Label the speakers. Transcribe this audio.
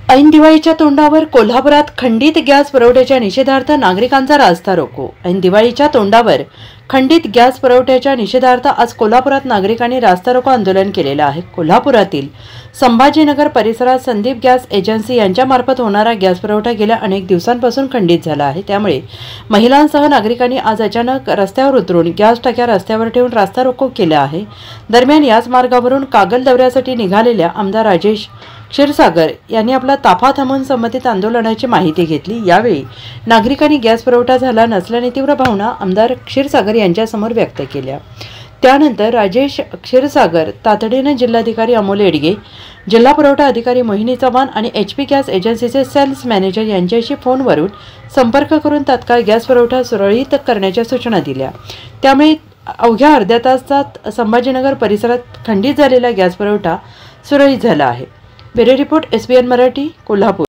Speaker 1: ऐन दिवाळीच्या तोंडावर कोल्हापुरात खंडित गॅस पुरवठ्याच्या निषेधार्थ नागरिकांचा रास्ता रोको। ऐन दिवाळीच्या तोंडावर खंडित गॅस पुरवठ्याच्या निषेधार्थ आज कोल्हापुरात नागरिकांनी रास्ता रोको आंदोलन केलेले आहे। कोल्हापुरातील संभाजीनगर परिसरात संदीप गॅस एजन्सी यांच्यामार्फत होणारा गॅस पुरवठा गेल्या अनेक दिवसांपासून खंडित झाला आहे। त्यामुळे महिलांसह नागरिकांनी आज अचानक रस्त्यावर उतरून गॅस टाक्या रस्त्यावर ठेवून रास्ता रोको केला आहे। दरम्यान याच मार्गावरून कागल दौऱ्यासाठी निघालेल्या आमदार राजेश क्षीरसागर यांनी आपला ताफा थांबवून संबंधित आंदोलनाची माहिती घेतली। यावेळी नागरिकांनी गॅस पुरवठा झाला नसल्याने तीव्र भावना आमदार क्षीरसागर यांच्यासमोर व्यक्त केल्या। त्यानंतर राजेश क्षीरसागर तातडीने जिल्हाधिकारी अमोल येडगे, जिल्हा पुरवठा अधिकारी मोहिनी चव्हाण आणि HP गॅस एजन्सीचे सेल्स मॅनेजर यांच्याशी फोनवरून संपर्क करून तात्काळ गॅस पुरवठा सुरळीत करण्याच्या सूचना दिल्या। त्यामुळे अवघ्या अर्ध्या तासात संभाजीनगर परिसरात खंडित झालेला गॅस पुरवठा सुरळीत झाला आहे। Bureau report SBN Marathi, Kolhapur.